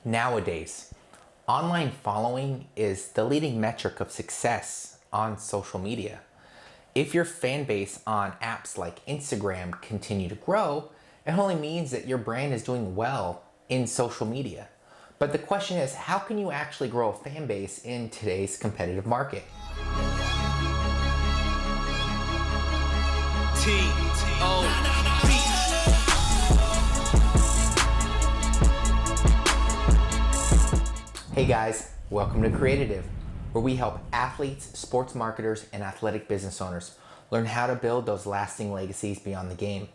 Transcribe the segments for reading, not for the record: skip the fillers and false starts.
Nowadays, online following is the leading metric of success on social media. If your fan base on apps like Instagram continue to grow, it only means that your brand is doing well in social media. But the question is, how can you actually grow a fan base in today's competitive market? Hey guys, welcome to Creative, where we help athletes, sports marketers, and athletic business owners learn how to build those lasting legacies beyond the game.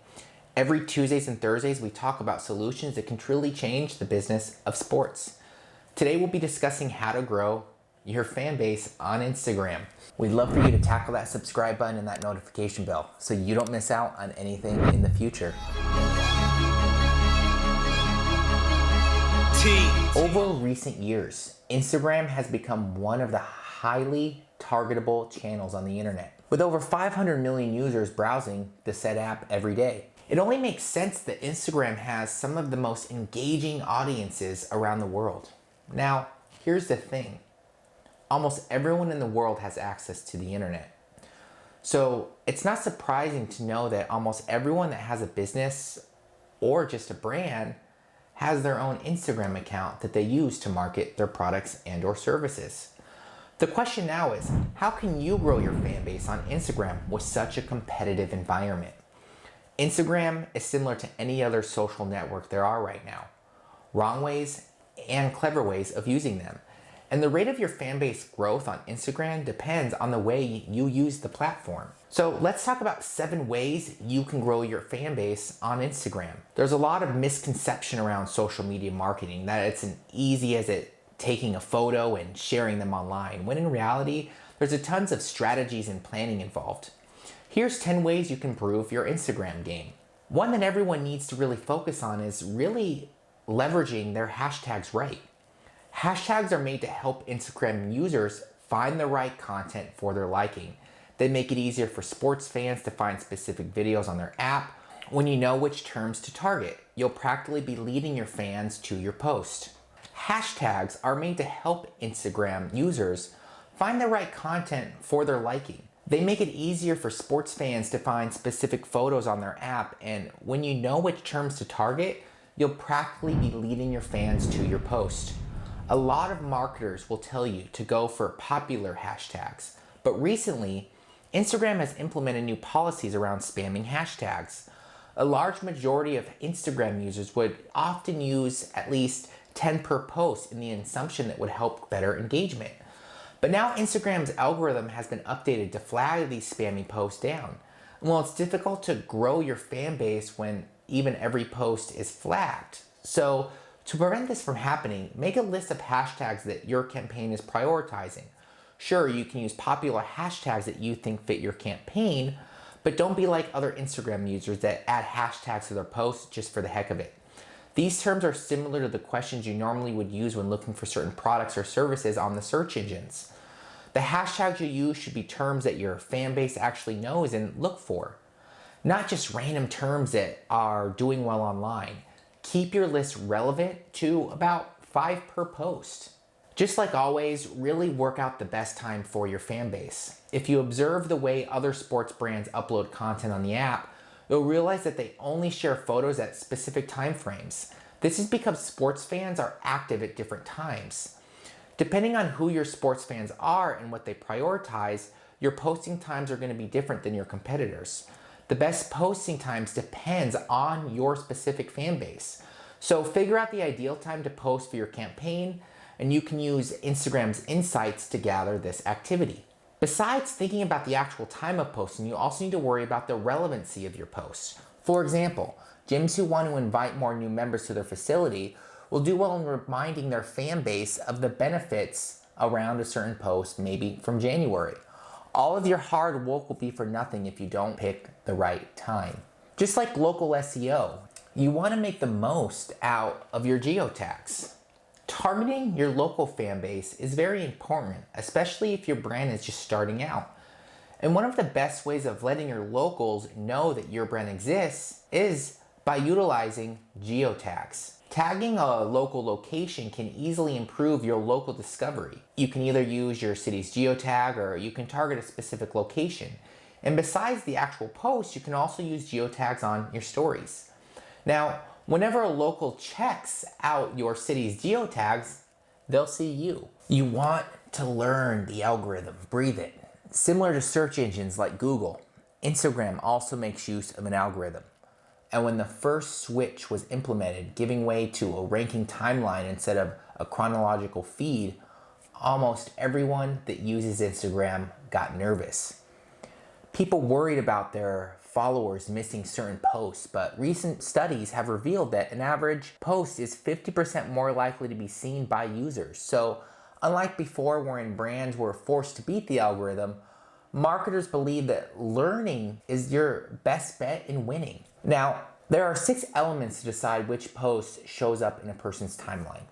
Every Tuesdays and Thursdays, we talk about solutions that can truly change the business of sports. Today, we'll be discussing how to grow your fan base on Instagram. We'd love for you to tackle that subscribe button and that notification bell so you don't miss out on anything in the future. Over recent years, Instagram has become one of the highly targetable channels on the internet, with over 500 million users browsing the said app every day. It only makes sense that Instagram has some of the most engaging audiences around the world. Now, here's the thing. Almost everyone in the world has access to the internet. So it's not surprising to know that almost everyone that has a business or just a brand has their own Instagram account that they use to market their products and or services. The question now is, how can you grow your fan base on Instagram with such a competitive environment? Instagram is similar to any other social network there are right now. Wrong ways and clever ways of using them. And the rate of your fan base growth on Instagram depends on the way you use the platform. So let's talk about 7 ways you can grow your fan base on Instagram. There's a lot of misconception around social media marketing that it's as easy as taking a photo and sharing them online, when in reality, there's tons of strategies and planning involved. Here's 10 ways you can improve your Instagram game. One that everyone needs to really focus on is really leveraging their hashtags right. Hashtags are made to help Instagram users find the right content for their liking. They make it easier for sports fans to find specific videos on their app. When you know which terms to target, you'll practically be leading your fans to your post. Hashtags are made to help Instagram users find the right content for their liking. They make it easier for sports fans to find specific photos on their app, and when you know which terms to target, you'll practically be leading your fans to your post. A lot of marketers will tell you to go for popular hashtags, but recently, Instagram has implemented new policies around spamming hashtags. A large majority of Instagram users would often use at least 10 per post in the assumption that would help better engagement. But now Instagram's algorithm has been updated to flag these spammy posts down. And while it's difficult to grow your fan base when even every post is flagged. So to prevent this from happening, make a list of hashtags that your campaign is prioritizing. Sure, you can use popular hashtags that you think fit your campaign, but don't be like other Instagram users that add hashtags to their posts just for the heck of it. These terms are similar to the questions you normally would use when looking for certain products or services on the search engines. The hashtags you use should be terms that your fan base actually knows and look for, not just random terms that are doing well online. Keep your list relevant to about 5 per post. Just like always, really work out the best time for your fan base. If you observe the way other sports brands upload content on the app, you'll realize that they only share photos at specific time frames. This is because sports fans are active at different times. Depending on who your sports fans are and what they prioritize, your posting times are going to be different than your competitors. The best posting times depends on your specific fan base. So figure out the ideal time to post for your campaign, and you can use Instagram's insights to gather this activity. Besides thinking about the actual time of posting, you also need to worry about the relevancy of your posts. For example, gyms who want to invite more new members to their facility will do well in reminding their fan base of the benefits around a certain post, maybe from January. All of your hard work will be for nothing if you don't pick the right time. Just like local SEO, you want to make the most out of your geotags. Targeting your local fan base is very important, especially if your brand is just starting out. And one of the best ways of letting your locals know that your brand exists is by utilizing geotags. Tagging a local location can easily improve your local discovery. You can either use your city's geotag or you can target a specific location. And besides the actual post, you can also use geotags on your stories. Now, whenever a local checks out your city's geotags, they'll see you. You want to learn the algorithm, breathe it. Similar to search engines like Google, Instagram also makes use of an algorithm. And when the first switch was implemented, giving way to a ranking timeline instead of a chronological feed, almost everyone that uses Instagram got nervous. People worried about their followers missing certain posts, but recent studies have revealed that an average post is 50% more likely to be seen by users. So unlike before, wherein brands were forced to beat the algorithm, marketers believe that learning is your best bet in winning. Now, there are 6 elements to decide which post shows up in a person's timeline: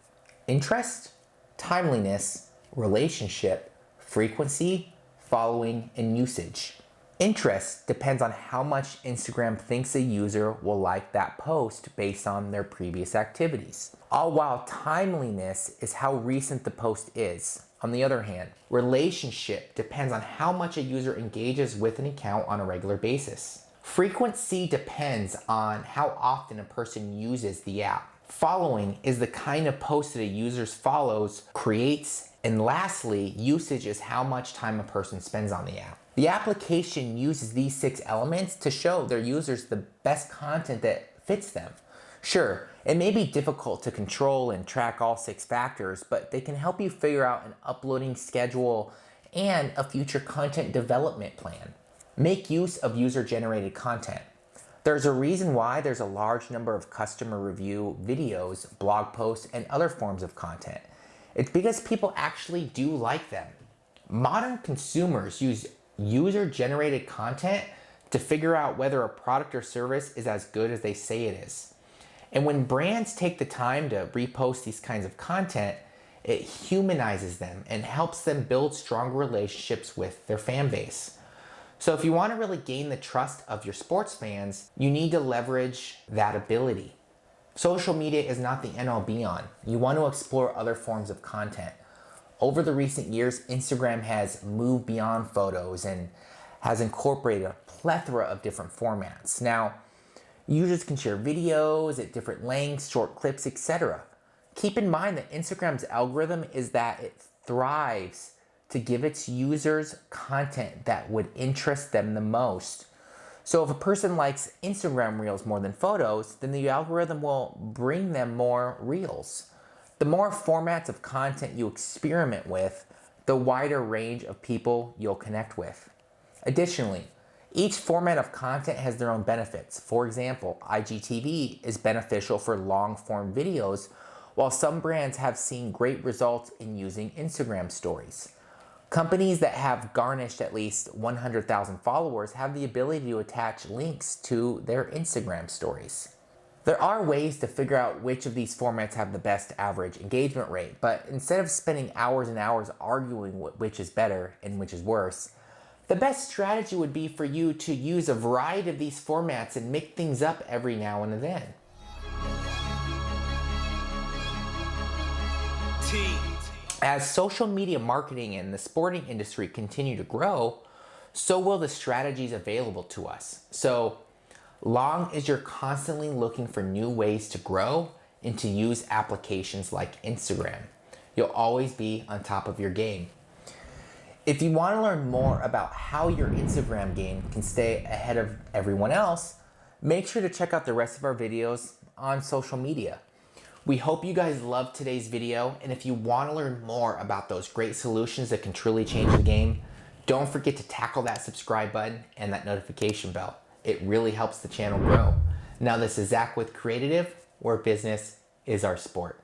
interest, timeliness, relationship, frequency, following, and usage. Interest depends on how much Instagram thinks a user will like that post based on their previous activities. All while timeliness is how recent the post is. On the other hand, relationship depends on how much a user engages with an account on a regular basis. Frequency depends on how often a person uses the app. Following is the kind of post that a user follows, creates, and lastly, usage is how much time a person spends on the app. The application uses these 6 elements to show their users the best content that fits them. Sure, it may be difficult to control and track all 6 factors, but they can help you figure out an uploading schedule and a future content development plan. Make use of user-generated content. There's a reason why there's a large number of customer review videos, blog posts, and other forms of content. It's because people actually do like them. Modern consumers use user-generated content to figure out whether a product or service is as good as they say it is. And when brands take the time to repost these kinds of content, it humanizes them and helps them build stronger relationships with their fan base. So if you want to really gain the trust of your sports fans, you need to leverage that ability. Social media is not the end all be all. You want to explore other forms of content. Over the recent years, Instagram has moved beyond photos and has incorporated a plethora of different formats. Now, users can share videos at different lengths, short clips, etc. Keep in mind that Instagram's algorithm is that it thrives to give its users content that would interest them the most. So if a person likes Instagram Reels more than photos, then the algorithm will bring them more Reels. The more formats of content you experiment with, the wider range of people you'll connect with. Additionally, each format of content has their own benefits. For example, IGTV is beneficial for long-form videos, while some brands have seen great results in using Instagram stories. Companies that have garnished at least 100,000 followers have the ability to attach links to their Instagram stories. There are ways to figure out which of these formats have the best average engagement rate, but instead of spending hours and hours arguing which is better and which is worse, the best strategy would be for you to use a variety of these formats and mix things up every now and then. As social media marketing and the sporting industry continue to grow, so will the strategies available to us. So long as you're constantly looking for new ways to grow and to use applications like Instagram, you'll always be on top of your game. If you want to learn more about how your Instagram game can stay ahead of everyone else, make sure to check out the rest of our videos on social media. We hope you guys loved today's video, and if you want to learn more about those great solutions that can truly change the game, don't forget to tackle that subscribe button and that notification bell. It really helps the channel grow. Now this is Zach with Creative, where business is our sport.